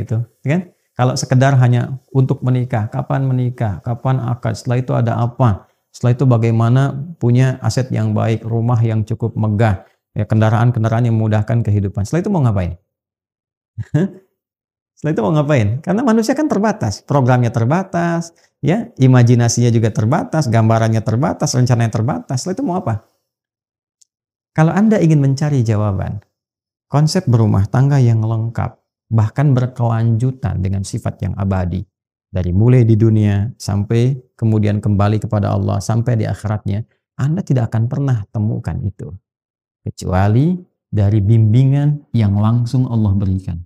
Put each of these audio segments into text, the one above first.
itu, kan? Kalau sekedar hanya untuk menikah, kapan akad, setelah itu ada apa, setelah itu bagaimana punya aset yang baik, rumah yang cukup megah, ya kendaraan-kendaraan yang memudahkan kehidupan. Setelah itu mau ngapain? Setelah itu mau ngapain? Karena manusia kan terbatas, programnya terbatas, ya, imajinasinya juga terbatas, gambarannya terbatas, rencananya terbatas. Setelah itu mau apa? Kalau Anda ingin mencari jawaban, konsep berumah tangga yang lengkap, bahkan berkelanjutan dengan sifat yang abadi, dari mulai di dunia sampai kemudian kembali kepada Allah sampai di akhiratnya, Anda tidak akan pernah temukan itu kecuali dari bimbingan yang langsung Allah berikan.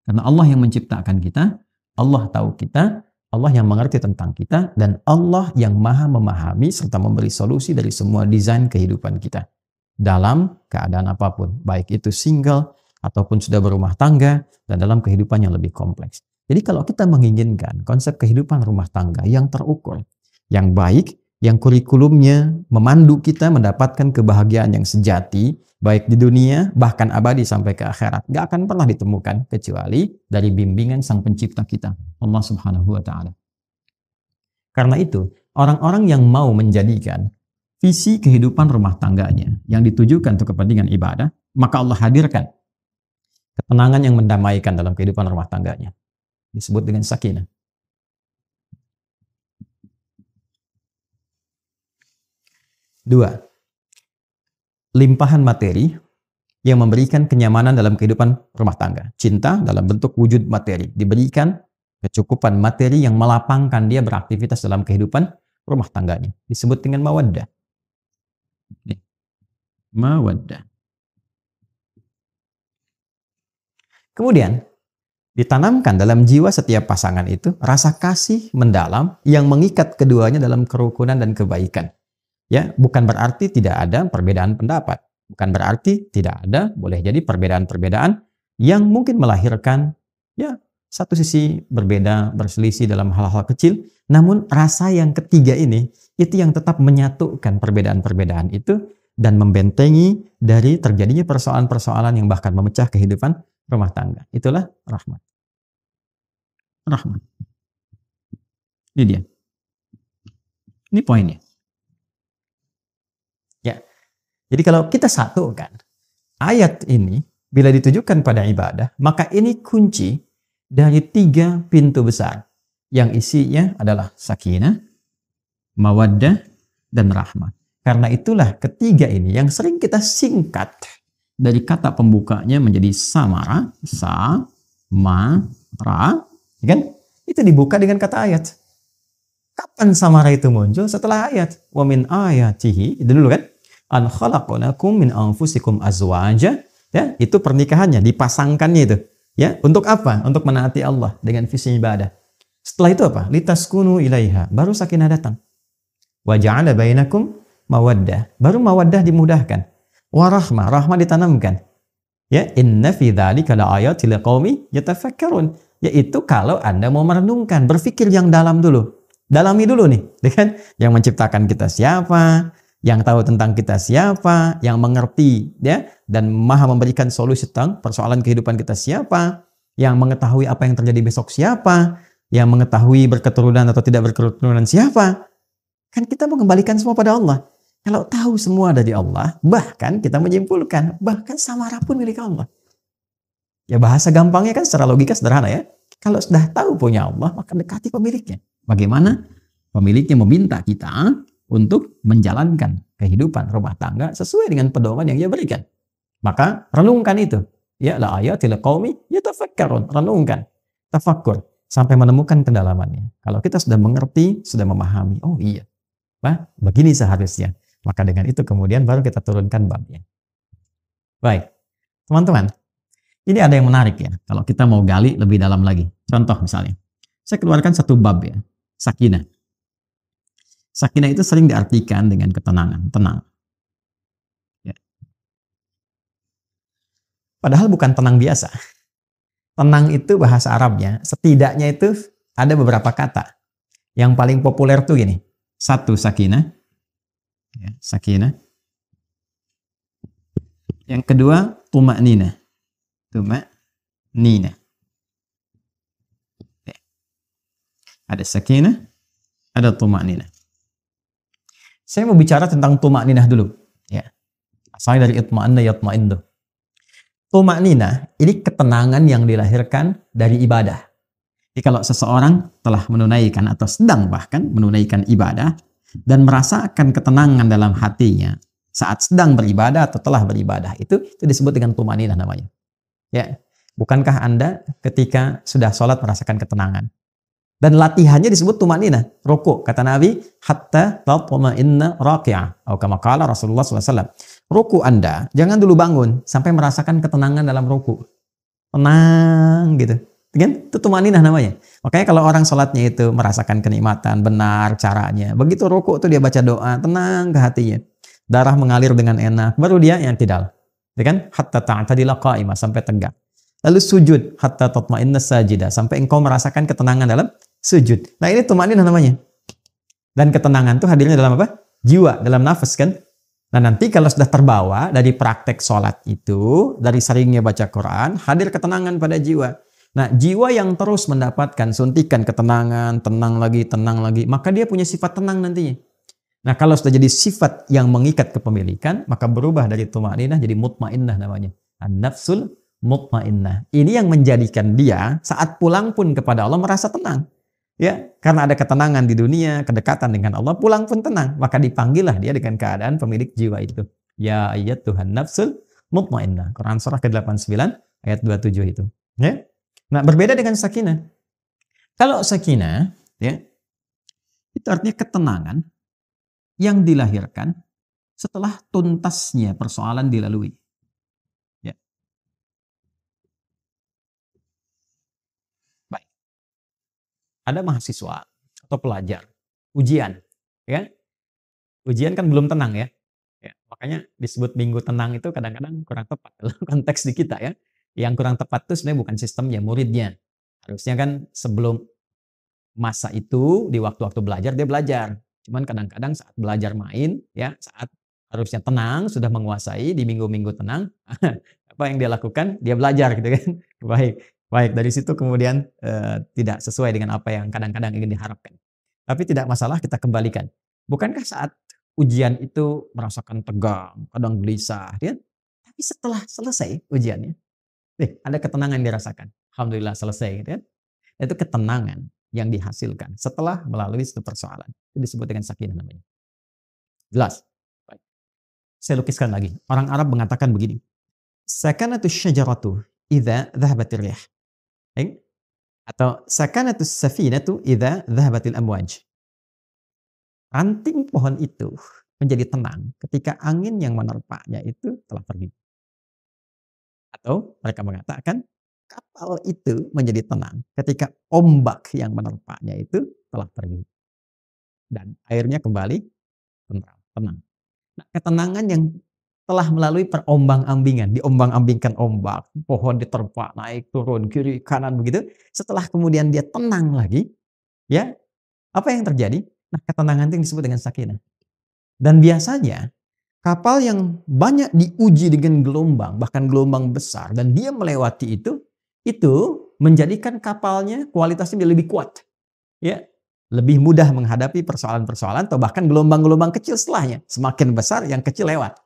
Karena Allah yang menciptakan kita, Allah tahu kita, Allah yang mengerti tentang kita, dan Allah yang maha memahami serta memberi solusi dari semua desain kehidupan kita dalam keadaan apapun, baik itu single ataupun sudah berumah tangga dan dalam kehidupan yang lebih kompleks. Jadi kalau kita menginginkan konsep kehidupan rumah tangga yang terukur, yang baik, yang kurikulumnya memandu kita mendapatkan kebahagiaan yang sejati, baik di dunia bahkan abadi sampai ke akhirat, gak akan pernah ditemukan kecuali dari bimbingan Sang Pencipta kita, Allah Subhanahu wa Ta'ala. Karena itu, orang-orang yang mau menjadikan visi kehidupan rumah tangganya yang ditujukan untuk kepentingan ibadah, maka Allah hadirkan ketenangan yang mendamaikan dalam kehidupan rumah tangganya. Disebut dengan sakinah. Dua, limpahan materi yang memberikan kenyamanan dalam kehidupan rumah tangga. Cinta dalam bentuk wujud materi. Diberikan kecukupan materi yang melapangkan dia beraktivitas dalam kehidupan rumah tangganya. Disebut dengan mawaddah. Mawaddah. Kemudian ditanamkan dalam jiwa setiap pasangan itu rasa kasih mendalam yang mengikat keduanya dalam kerukunan dan kebaikan. Ya, bukan berarti tidak ada perbedaan pendapat, bukan berarti tidak ada, boleh jadi perbedaan-perbedaan yang mungkin melahirkan ya satu sisi berbeda, berselisih dalam hal-hal kecil, namun rasa yang ketiga ini itu yang tetap menyatukan perbedaan-perbedaan itu dan membentengi dari terjadinya persoalan-persoalan yang bahkan memecah kehidupan rumah tangga. Itulah rahmat. Rahmat. Ini dia. Ini poinnya. Ya. Jadi kalau kita satukan ayat ini bila ditujukan pada ibadah, maka ini kunci dari 3 pintu besar yang isinya adalah sakinah, mawaddah, dan rahmat. Karena itulah ketiga ini yang sering kita singkat dari kata pembukanya menjadi samara, kan? Itu dibuka dengan kata ayat. Kapan samara itu muncul? Setelah ayat. Wa min ayatihi, itu dulu kan? An khalaqalakum min anfusikum azwaja. Ya, itu pernikahannya, dipasangkannya itu. Ya, untuk apa? Untuk menaati Allah dengan visi ibadah. Setelah itu apa? Litaskunu ilaiha. Baru sakinah datang. Wa ja'ala bainakum mawaddah. Baru mawaddah dimudahkan. Wa rahmah, rahmah ditanamkan. Ya, inna fi dzalika laayatil liqaumi yatafakkarun. Yaitu kalau Anda mau merenungkan, berpikir yang dalam dulu. Dalami dulu nih, kan? Yang menciptakan kita siapa, yang tahu tentang kita siapa, yang mengerti ya dan maha memberikan solusi tentang persoalan kehidupan kita siapa, yang mengetahui apa yang terjadi besok siapa, yang mengetahui berketurunan atau tidak berketurunan siapa. Kan kita mengembalikan semua pada Allah. Kalau tahu semua dari Allah, bahkan kita menyimpulkan, bahkan samara pun milik Allah. Ya bahasa gampangnya kan secara logika sederhana ya. Kalau sudah tahu punya Allah, maka dekati pemiliknya. Bagaimana pemiliknya meminta kita untuk menjalankan kehidupan rumah tangga sesuai dengan pedoman yang dia berikan. Maka renungkan itu. Ya la ayatil qaumi yatafakkarun. Renungkan, tafakkur sampai menemukan kedalamannya. Kalau kita sudah mengerti, sudah memahami, oh iya, begini seharusnya. Maka dengan itu kemudian baru kita turunkan babnya. Baik, teman-teman. Ini ada yang menarik ya. Kalau kita mau gali lebih dalam lagi. Contoh misalnya. Saya keluarkan satu bab ya. Sakinah. Sakinah itu sering diartikan dengan ketenangan. Tenang. Ya. Padahal bukan tenang biasa. Tenang itu bahasa Arabnya. Setidaknya itu ada beberapa kata. Yang paling populer tuh gini. 1, sakinah. Ya, sakinah. Yang kedua, tuma'ninah. Tuma'ninah. Ada sakinah, ada tuma'ninah. Saya mau bicara tentang tuma'ninah dulu. Ya. Asalnya dari itma'anna yatma'innu. Tuma'ninah ini ketenangan yang dilahirkan dari ibadah. Jadi kalau seseorang telah menunaikan atau sedang bahkan menunaikan ibadah dan merasakan ketenangan dalam hatinya saat sedang beribadah atau telah beribadah, itu disebut dengan tuma'ninah namanya. Ya. Bukankah Anda ketika sudah sholat merasakan ketenangan? Dan latihannya disebut tumaninah, ruku. Kata Nabi, hatta tatma'inna raqi'ah. Atau kama qala Rasulullah SAW. Ruku Anda, jangan dulu bangun sampai merasakan ketenangan dalam ruku. Tenang gitu. Kan? Itu tumaninah namanya. Makanya kalau orang sholatnya itu merasakan kenikmatan, benar caranya. Begitu ruku itu dia baca doa, tenang ke hatinya. Darah mengalir dengan enak, baru dia yang tidal. Ya kan? Hatta ta'tadila qa'imah, sampai tegak. Lalu sujud, hatta tatma'inna sajidah, sampai engkau merasakan ketenangan dalam sujud. Nah ini tumaninah namanya. Dan ketenangan itu hadirnya dalam apa? Jiwa, dalam nafas kan. Nah nanti kalau sudah terbawa dari praktek sholat itu, dari seringnya baca Quran, hadir ketenangan pada jiwa. Nah jiwa yang terus mendapatkan suntikan ketenangan, tenang lagi, maka dia punya sifat tenang nantinya. Nah kalau sudah jadi sifat yang mengikat kepemilikan, maka berubah dari tumaninah jadi mutmainnah namanya. An-nafsul mutmainnah. Ini yang menjadikan dia saat pulang pun kepada Allah merasa tenang. Ya, karena ada ketenangan di dunia, kedekatan dengan Allah, pulang pun tenang. Maka dipanggillah dia dengan keadaan pemilik jiwa itu. Ya ayyatuhan nafsul mutmainnah. Quran surah ke-89 ayat 27 itu. Ya. Nah, berbeda dengan sakinah. Kalau sakinah, ya, itu artinya ketenangan yang dilahirkan setelah tuntasnya persoalan dilalui. Ya. Baik. Ada mahasiswa atau pelajar, ujian, ya. Ujian kan belum tenang ya. Ya, makanya disebut minggu tenang itu kadang-kadang kurang tepat dalam konteks di kita ya. Yang kurang tepat itu sebenarnya bukan sistemnya, muridnya. Harusnya kan sebelum masa itu di waktu-waktu belajar dia belajar. Cuman kadang-kadang saat belajar main ya, saat harusnya tenang sudah menguasai di minggu-minggu tenang, apa yang dia lakukan? Dia belajar gitu kan. Baik dari situ kemudian tidak sesuai dengan apa yang kadang-kadang ingin diharapkan. Tapi tidak masalah, kita kembalikan. Bukankah saat ujian itu merasakan tegang, kadang gelisah, ya? Tapi setelah selesai ujiannya, ada ketenangan yang dirasakan. Alhamdulillah selesai, gitu kan? Itu ketenangan yang dihasilkan setelah melalui satu persoalan. Itu disebut dengan sakinah namanya. Jelas? Baik. Saya lukiskan lagi. Orang Arab mengatakan begini. Sakanatu syajaratu idza dhahabatir rih. Atau sakanatu safinatu idza dhahabatil amwaj. Ranting pohon itu menjadi tenang ketika angin yang menerpanya itu telah pergi. Atau mereka mengatakan kapal itu menjadi tenang ketika ombak yang menerpanya itu telah pergi. Dan airnya kembali tenang. Nah, ketenangan yang telah melalui perombang-ambingan, diombang-ambingkan ombak, pohon diterpa, naik, turun, kiri, kanan begitu. Setelah kemudian dia tenang lagi, ya, apa yang terjadi? Nah, ketenangan itu yang disebut dengan sakinah. Dan biasanya kapal yang banyak diuji dengan gelombang, bahkan gelombang besar, dan dia melewati itu menjadikan kapalnya kualitasnya lebih kuat. Ya, lebih mudah menghadapi persoalan-persoalan atau bahkan gelombang-gelombang kecil setelahnya. Semakin besar, yang kecil lewat.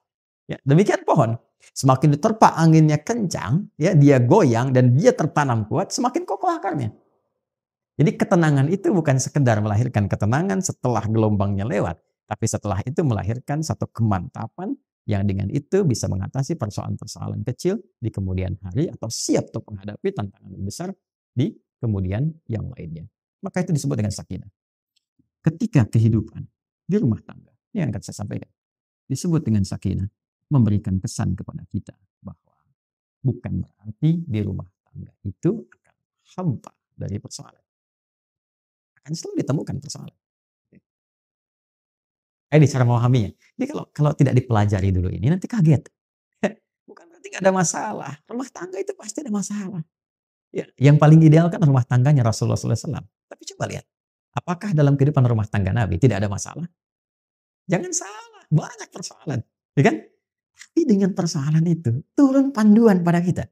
Ya, demikian pohon. Semakin diterpa anginnya kencang, ya, dia goyang dan dia tertanam kuat, semakin kokoh akarnya. Jadi ketenangan itu bukan sekedar melahirkan ketenangan setelah gelombangnya lewat, tapi setelah itu melahirkan satu kemantapan yang dengan itu bisa mengatasi persoalan-persoalan kecil di kemudian hari atau siap untuk menghadapi tantangan besar di kemudian yang lainnya. Maka itu disebut dengan sakinah. Ketika kehidupan di rumah tangga, ini yang akan saya sampaikan, disebut dengan sakinah, memberikan pesan kepada kita bahwa bukan berarti di rumah tangga itu akan hampa dari persoalan. Akan selalu ditemukan persoalan. Ini cara memahaminya. Jadi kalau tidak dipelajari dulu ini nanti kaget. Bukan berarti nggak ada masalah. Rumah tangga itu pasti ada masalah. Ya, yang paling ideal kan rumah tangganya Rasulullah SAW. Tapi coba lihat, apakah dalam kehidupan rumah tangga Nabi tidak ada masalah? Jangan salah, banyak persoalan, ya kan? Tapi dengan persoalan itu turun panduan pada kita,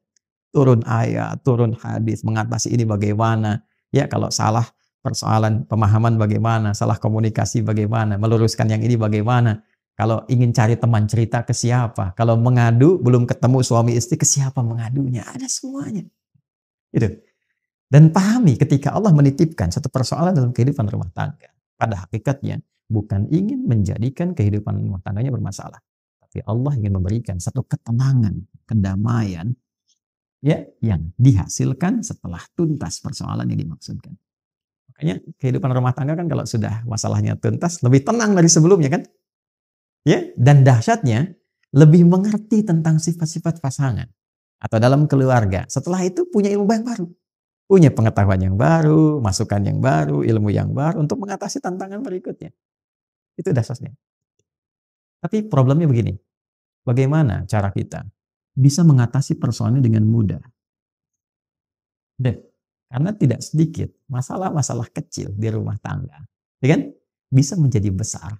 turun ayat, turun hadis, mengatasi ini bagaimana. Ya kalau salah persoalan pemahaman bagaimana, salah komunikasi bagaimana, meluruskan yang ini bagaimana. Kalau ingin cari teman cerita ke siapa, kalau mengadu belum ketemu suami istri ke siapa mengadunya, ada semuanya. Gitu. Dan pahami ketika Allah menitipkan satu persoalan dalam kehidupan rumah tangga, pada hakikatnya bukan ingin menjadikan kehidupan rumah tangganya bermasalah, tapi Allah ingin memberikan satu ketenangan, kedamaian, ya, yang dihasilkan setelah tuntas persoalan yang dimaksudkan. Makanya kehidupan rumah tangga kan kalau sudah masalahnya tuntas lebih tenang dari sebelumnya kan? Ya, dan dahsyatnya lebih mengerti tentang sifat-sifat pasangan atau dalam keluarga. Setelah itu punya ilmu yang baru. Punya pengetahuan yang baru, masukan yang baru, ilmu yang baru untuk mengatasi tantangan berikutnya. Itu dasarnya. Tapi problemnya begini, bagaimana cara kita bisa mengatasi persoalan ini dengan mudah? Deh, karena tidak sedikit masalah-masalah kecil di rumah tangga, ya kan? Bisa menjadi besar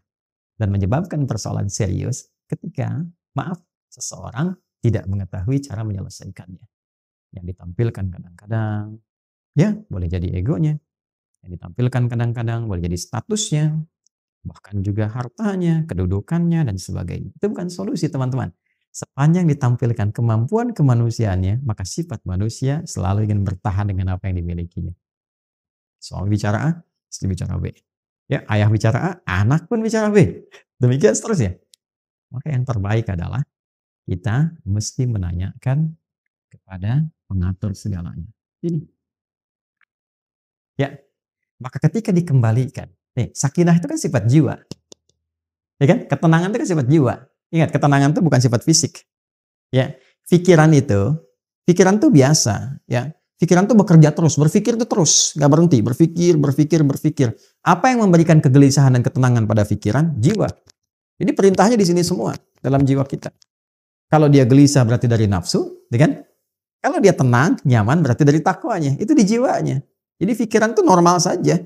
dan menyebabkan persoalan serius ketika, maaf, seseorang tidak mengetahui cara menyelesaikannya. Yang ditampilkan kadang-kadang, ya, boleh jadi egonya. Yang ditampilkan kadang-kadang boleh jadi statusnya, bahkan juga hartanya, kedudukannya, dan sebagainya. Itu bukan solusi, teman-teman. Sepanjang ditampilkan kemampuan kemanusiaannya, maka sifat manusia selalu ingin bertahan dengan apa yang dimilikinya. Suami bicara A, istri bicara B. Ya, ayah bicara A, anak pun bicara B. Demikian seterusnya. Maka yang terbaik adalah kita mesti menanyakan kepada pengatur segalanya. Ini. Ya, maka ketika dikembalikan, nih, sakinah itu kan sifat jiwa. Ya kan? Ketenangan itu kan sifat jiwa. Ingat, ketenangan itu bukan sifat fisik. Ya, pikiran tuh biasa, ya. Pikiran tuh bekerja terus, berpikir tuh terus, nggak berhenti, berpikir. Apa yang memberikan kegelisahan dan ketenangan pada pikiran? Jiwa. Jadi perintahnya di sini semua dalam jiwa kita. Kalau dia gelisah berarti dari nafsu, ya kan? Kalau dia tenang, nyaman berarti dari takwanya. Itu di jiwanya. Jadi pikiran tuh normal saja.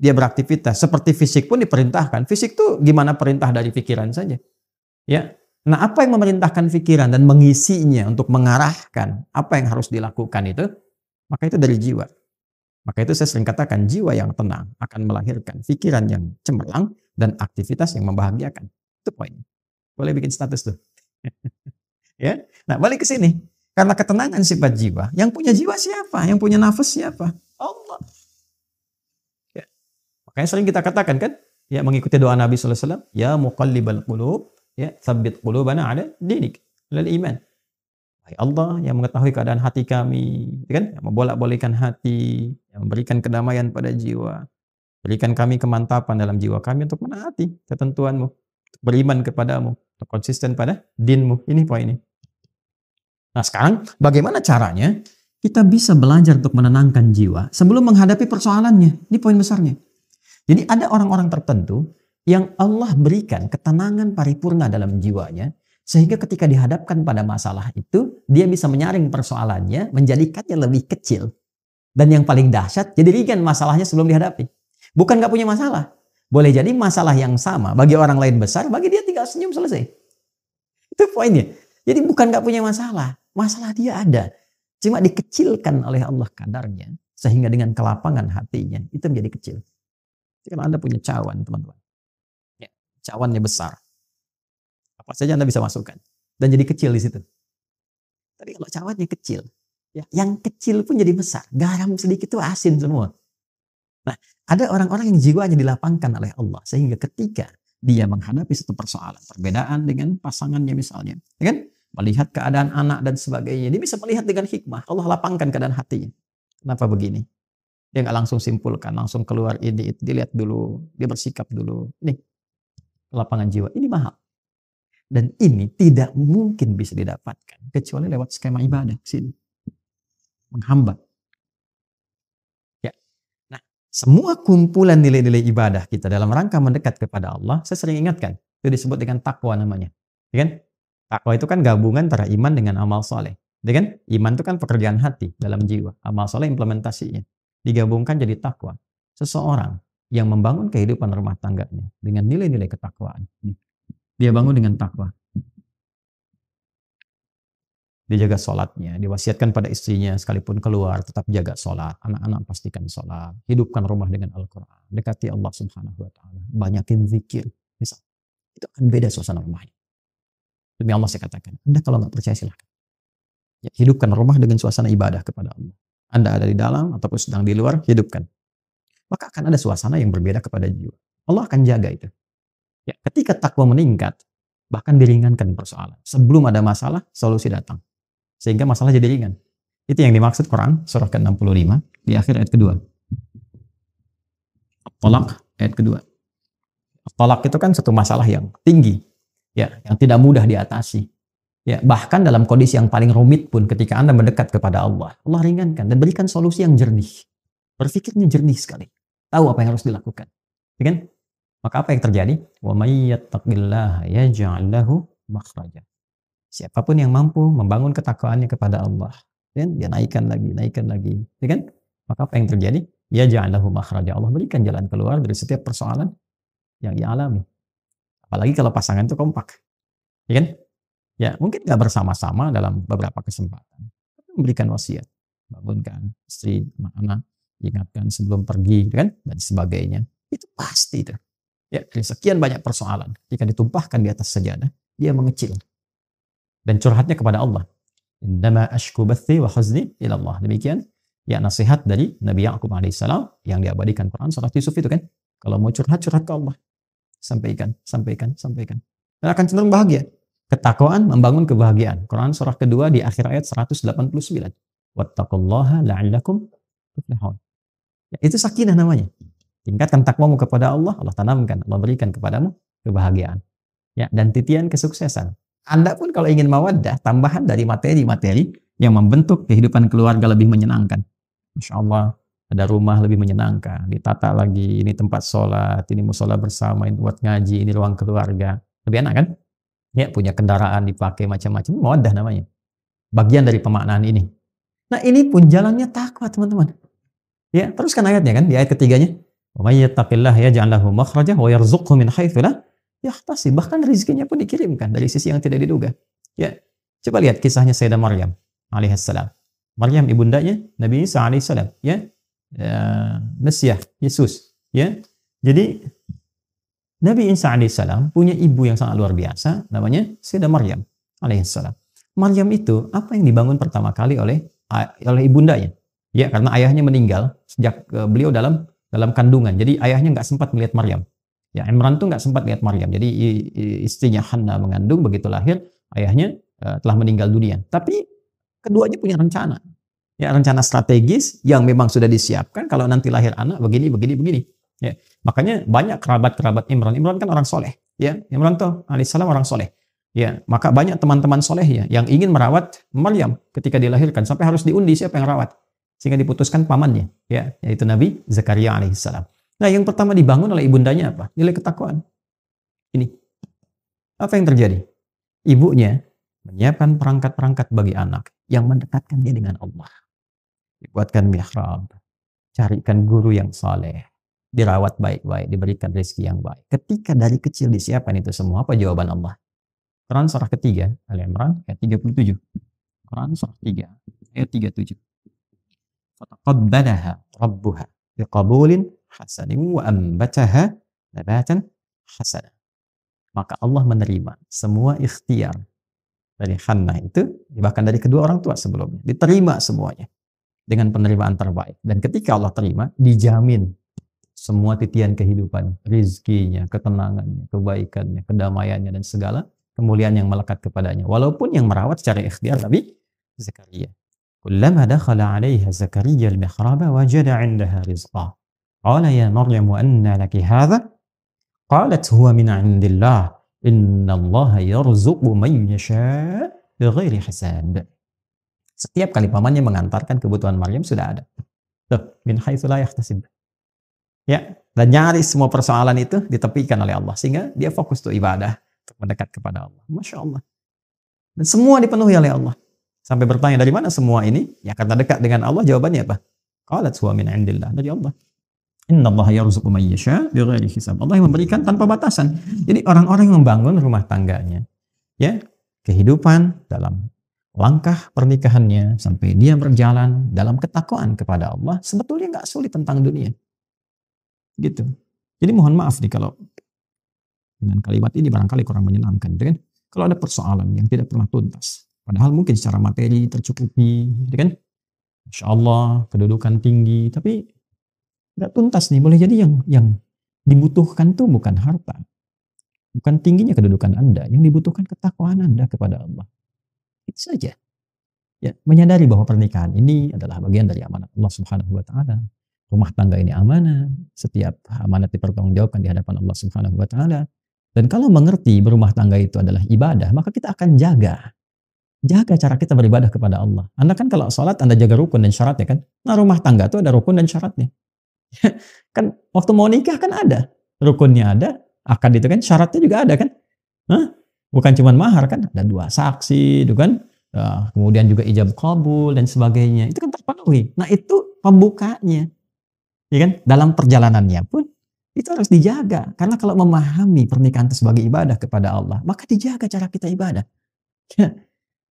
Dia beraktivitas. Seperti fisik pun diperintahkan. Fisik tuh gimana perintah dari pikiran saja. Ya. Nah, apa yang memerintahkan pikiran dan mengisinya untuk mengarahkan apa yang harus dilakukan itu, maka itu dari jiwa. Maka itu saya sering katakan jiwa yang tenang akan melahirkan pikiran yang cemerlang dan aktivitas yang membahagiakan. Itu poinnya. Boleh bikin status tuh. Ya. Nah, balik ke sini. Karena ketenangan sifat jiwa, yang punya jiwa siapa? Yang punya nafas siapa? Allah. Ya. Makanya sering kita katakan kan, ya, mengikuti doa Nabi sallallahu alaihi wasallam, ya muqallibal qulub, ya, tsabbit qulubana ala dinik, lil iman. Hai Allah yang mengetahui keadaan hati kami, kan? Yang membolak-balikkan hati, yang memberikan kedamaian pada jiwa. Berikan kami kemantapan dalam jiwa kami untuk menaati ketentuanmu, untuk beriman kepadamu, untuk konsisten pada dinmu. Ini poinnya. Nah, sekarang bagaimana caranya kita bisa belajar untuk menenangkan jiwa sebelum menghadapi persoalannya? Ini poin besarnya. Jadi ada orang-orang tertentu yang Allah berikan ketenangan paripurna dalam jiwanya, sehingga ketika dihadapkan pada masalah itu, dia bisa menyaring persoalannya, menjadikannya lebih kecil. Dan yang paling dahsyat, jadi ringan masalahnya sebelum dihadapi. Bukan gak punya masalah. Boleh jadi masalah yang sama bagi orang lain besar, bagi dia tinggal senyum selesai. Itu poinnya. Jadi bukan gak punya masalah. Masalah dia ada. Cuma dikecilkan oleh Allah kadarnya. Sehingga dengan kelapangan hatinya, itu menjadi kecil. Jadi kalau Anda punya cawan, teman-teman. Ya, cawannya besar. Apa saja Anda bisa masukkan. Dan jadi kecil di situ. Tapi kalau cawannya kecil, ya, yang kecil pun jadi besar. Garam sedikit itu asin semua. Nah, ada orang-orang yang jiwanya dilapangkan oleh Allah. Sehingga ketika dia menghadapi satu persoalan, perbedaan dengan pasangannya misalnya. Ya kan? Melihat keadaan anak dan sebagainya. Dia bisa melihat dengan hikmah. Allah lapangkan keadaan hatinya. Kenapa begini? Dia nggak langsung simpulkan, langsung keluar ini, itu. Dilihat dulu, dia bersikap dulu. Ini lapangan jiwa, ini mahal. Dan ini tidak mungkin bisa didapatkan kecuali lewat skema ibadah sini. Menghambat. Ya. Nah, semua kumpulan nilai-nilai ibadah kita dalam rangka mendekat kepada Allah, saya sering ingatkan, itu disebut dengan takwa namanya. Ya kan? Takwa itu kan gabungan antara iman dengan amal soleh. Ya kan? Iman itu kan pekerjaan hati dalam jiwa. Amal soleh implementasinya. Digabungkan jadi takwa. Seseorang yang membangun kehidupan rumah tangganya dengan nilai-nilai ketakwaan. Dia bangun dengan takwa. dijaga sholatnya, diwasiatkan pada istrinya sekalipun keluar tetap jaga sholat, anak-anak pastikan sholat, hidupkan rumah dengan Al-Quran, dekati Allah Subhanahu Wa Taala, banyakin zikir, misal itu akan beda suasana rumahnya. Demi Allah saya katakan, Anda kalau nggak percaya silahkan. Ya, hidupkan rumah dengan suasana ibadah kepada Allah. Anda ada di dalam ataupun sedang di luar, hidupkan. Maka akan ada suasana yang berbeda kepada jiwa. Allah akan jaga itu. Ya, ketika takwa meningkat, bahkan diringankan persoalan. Sebelum ada masalah, solusi datang. Sehingga masalah jadi ringan. Itu yang dimaksud Quran surah ke-65 di akhir ayat kedua. Tolak ayat kedua. Tolak itu kan satu masalah yang tinggi, ya, yang tidak mudah diatasi. Ya, bahkan dalam kondisi yang paling rumit pun ketika Anda mendekat kepada Allah, Allah ringankan dan berikan solusi yang jernih. Berpikirnya jernih sekali. Tahu apa yang harus dilakukan. Ya kan? Maka apa yang terjadi? Wa may yattaqillaha yaj'al lahu makhraja. Siapapun yang mampu membangun ketakwaannya kepada Allah, dan dia naikkan lagi, ya kan? Maka apa yang terjadi? Ya ja'alahu makhraja. Allah berikan jalan keluar dari setiap persoalan yang ia alami. Apalagi kalau pasangan itu kompak, ya kan? Ya mungkin nggak bersama-sama dalam beberapa kesempatan, tapi memberikan wasiat, bangunkan istri, anak-anak, ingatkan sebelum pergi, kan? Dan sebagainya. Itu pasti itu. Ya, dari sekian banyak persoalan, jika ditumpahkan di atas sajadah, dia mengecil. Dan curhatnya kepada Allah. Innama ashku bathi wa huzni ila Allah. Demikian ya nasihat dari Nabi Ya'qub alaihissalam yang diabadikan Quran surat Yusuf itu kan. Kalau mau curhat ke Allah. Sampaikan. Dan akan cenderung bahagia. Ketakwaan membangun kebahagiaan. Quran surah kedua di akhir ayat 189. Wattaqullaha la'allakum tuflihun. Ya, itu sakinah namanya. Tingkatkan takwamu kepada Allah, Allah tanamkan, Allah berikan kepadamu kebahagiaan. Ya, dan titian kesuksesan. Anda pun kalau ingin mawaddah, tambahan dari materi-materi yang membentuk kehidupan keluarga lebih menyenangkan. Masya Allah, ada rumah lebih menyenangkan, ditata lagi, ini tempat sholat, ini musola bersama, ini buat ngaji, ini ruang keluarga. Lebih enak kan? Ya, punya kendaraan dipakai macam-macam, mawaddah namanya. Bagian dari pemaknaan ini. Nah, ini pun jalannya takwa, teman-teman. Ya, teruskan ayatnya kan, di ayat ketiganya. Wa may yattaqillaha yaj'al lahu makhraja wa yarzuqhu min haitsu la yahtasib, bahkan rezekinya pun dikirimkan dari sisi yang tidak diduga. Ya, coba lihat kisahnya Sayyidah Maryam alaihissalam. Maryam ibundanya Nabi Isa alaihissalam, ya, Mesias, Yesus, ya. Jadi Nabi Isa alaihissalam punya ibu yang sangat luar biasa, namanya Sayyidah Maryam alaihissalam. Maryam itu apa yang dibangun pertama kali oleh ibundanya? Ya, karena ayahnya meninggal sejak beliau dalam kandungan. Jadi ayahnya nggak sempat melihat Maryam. Ya, Imran tuh nggak sempat lihat Maryam. Jadi istrinya Hanna mengandung, begitu lahir ayahnya telah meninggal dunia. Tapi keduanya punya rencana. Ya, rencana strategis yang memang sudah disiapkan kalau nanti lahir anak begini. Ya, makanya banyak kerabat-kerabat Imran. Imran kan orang soleh. Ya, Imran tuh alaihissalam orang soleh. Ya, maka banyak teman-teman solehnya yang ingin merawat Maryam ketika dilahirkan sampai harus diundi siapa yang rawat. Sehingga diputuskan pamannya, ya, yaitu Nabi Zakaria alaihissalam. Nah, yang pertama dibangun oleh ibundanya apa? Nilai ketakwaan. Ini. Apa yang terjadi? Ibunya menyiapkan perangkat-perangkat bagi anak yang mendekatkan dia dengan Allah. Dibuatkan mihrab, carikan guru yang saleh, dirawat baik-baik, diberikan rezeki yang baik. Ketika dari kecil disiapkan itu semua, apa jawaban Allah? Quran surah ketiga, Al-Imran ayat 37. Quran surah 3 ayat 37. Fataqabbalaha rabbuha biqabulin hasanin wa ambataha nabatan hasanah. Maka Allah menerima semua ikhtiar dari Hannah itu, bahkan dari kedua orang tua sebelumnya, diterima semuanya dengan penerimaan terbaik. Dan ketika Allah terima, dijamin semua titian kehidupan, rizkinya, ketenangannya, kebaikannya, kedamaiannya, dan segala kemuliaan yang melekat kepadanya. Walaupun yang merawat secara ikhtiar Nabi Zakaria. Kullama dakhala 'alaiha Zakaria al-mihraba wajada 'indaha rizqa. Qala ya Maryam anna laki hadha? Qalat huwa min 'indillah. Innallaha yarzuqu man yasha' bighairi hisab. Setiap kali pamannya mengantarkan kebutuhan Maryam sudah ada. Tuh, min haitsu la yahtasib. Ya, dan nyaris semua persoalan itu ditepikan oleh Allah sehingga dia fokus tuh ibadah untuk mendekat kepada Allah. Masya Allah. Dan semua dipenuhi oleh Allah. Sampai bertanya dari mana semua ini? Ya karena dekat dengan Allah. Jawabannya apa? Qalat huwa min 'indillah, dari Allah. Innallaha yarzuqu man yasha' bighairi hisab. Allah yang memberikan tanpa batasan. Jadi orang-orang yang membangun rumah tangganya, ya, kehidupan dalam langkah pernikahannya sampai dia berjalan dalam ketakwaan kepada Allah sebetulnya nggak sulit tentang dunia. Gitu. Jadi mohon maaf nih kalau dengan kalimat ini barangkali kurang menyenangkan, gitu kan? Kalau ada persoalan yang tidak pernah tuntas, padahal mungkin secara materi tercukupi, gitu kan? Masya Allah, kedudukan tinggi, tapi nggak tuntas nih. Boleh jadi yang dibutuhkan tuh bukan harta, bukan tingginya kedudukan Anda, yang dibutuhkan ketakwaan Anda kepada Allah. Itu saja. Ya, menyadari bahwa pernikahan ini adalah bagian dari amanat Allah Subhanahu wa taala. Rumah tangga ini amanah, setiap amanat dipertanggungjawabkan di hadapan Allah Subhanahu wa taala. Dan kalau mengerti berumah tangga itu adalah ibadah, maka kita akan jaga cara kita beribadah kepada Allah. Anda kan kalau sholat Anda jaga rukun dan syaratnya kan. Nah, rumah tangga itu ada rukun dan syaratnya. Kan waktu mau nikah kan ada rukunnya, ada akad itu kan, syaratnya juga ada kan. Hah? Bukan cuma mahar kan, ada 2 saksi itu kan. Kemudian juga ijab kabul dan sebagainya. Itu kan terpenuhi. Nah, itu pembukanya. Ya kan? Dalam perjalanannya pun itu harus dijaga. Karena kalau memahami pernikahan itu sebagai ibadah kepada Allah, maka dijaga cara kita ibadah. Ya,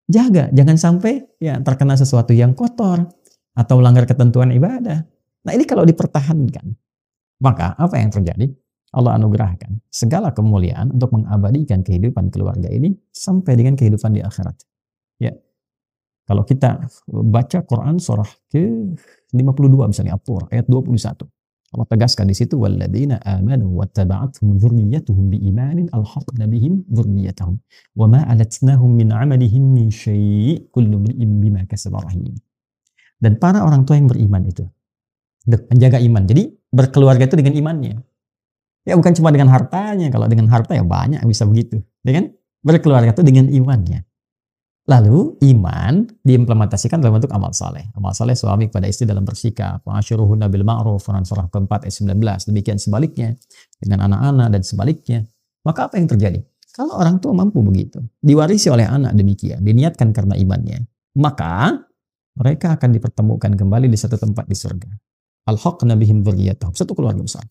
jaga, jangan sampai ya terkena sesuatu yang kotor atau melanggar ketentuan ibadah. Nah, ini kalau dipertahankan, maka apa yang terjadi? Allah anugerahkan segala kemuliaan untuk mengabadikan kehidupan keluarga ini sampai dengan kehidupan di akhirat. Ya. Kalau kita baca Quran surah ke-52 misalnya At-Tur ayat 21. Allah tegaskan di situ walladzina amanu wattaba'athum dzurriyyatuhum biimanin alhaqna bihim dzurriyyatahum wama alatnahum min 'amalihim min syai' kullu imrin bima kasaba rahin. Dan para orang tua yang beriman itu menjaga iman. Jadi berkeluarga itu dengan imannya. Ya bukan cuma dengan hartanya. Kalau dengan harta ya banyak bisa begitu. Ya kan? Berkeluarga itu dengan imannya. Lalu iman diimplementasikan dalam bentuk amal saleh. Amal saleh suami kepada istri dalam bersikap. Wa'ashiruhunna bil ma'ruf. Surah keempat ayat 19. Demikian sebaliknya dengan anak-anak dan sebaliknya. Maka apa yang terjadi? Kalau orang tua mampu begitu, diwarisi oleh anak demikian, diniatkan karena imannya, maka mereka akan dipertemukan kembali di satu tempat di surga. Alhaqna bihim dzurriyyatahum. Satu keluarga besar.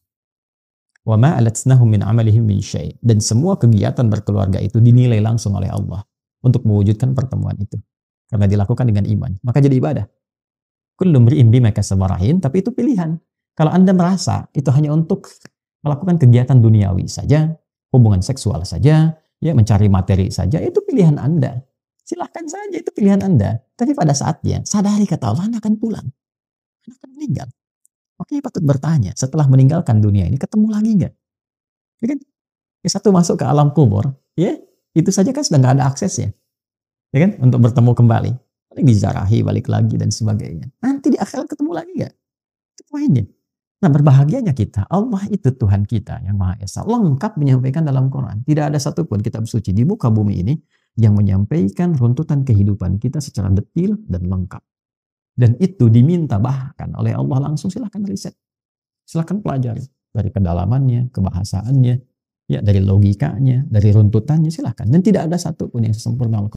Wa ma alatnahum min amalihim min syai'. Dan semua kegiatan berkeluarga itu dinilai langsung oleh Allah untuk mewujudkan pertemuan itu. Karena dilakukan dengan iman. Maka jadi ibadah. Kullu imri'in bima kasaba rahin, tapi itu pilihan. Kalau Anda merasa itu hanya untuk melakukan kegiatan duniawi saja, hubungan seksual saja, ya mencari materi saja, itu pilihan Anda. Silahkan saja, itu pilihan Anda. Tapi pada saatnya, sadari kata Allah, Anda akan pulang. Anda akan meninggal. Makanya patut bertanya, setelah meninggalkan dunia ini, ketemu lagi nggak? Ya kan? Satu masuk ke alam kubur, ya itu saja kan sudah nggak ada aksesnya. Ya kan? Untuk bertemu kembali. Paling dizarahi, balik lagi, dan sebagainya. Nanti di akhirat ketemu lagi nggak? Itu poinnya. Nah, berbahagianya kita, Allah itu Tuhan kita yang Maha Esa, lengkap menyampaikan dalam Quran. Tidak ada satupun kitab suci di muka bumi ini yang menyampaikan runtutan kehidupan kita secara detil dan lengkap. Dan itu diminta bahkan oleh Allah langsung. Silahkan riset, silahkan pelajari dari kedalamannya, kebahasaannya, ya dari logikanya, dari runtutannya, silahkan. Dan tidak ada satupun yang sempurna.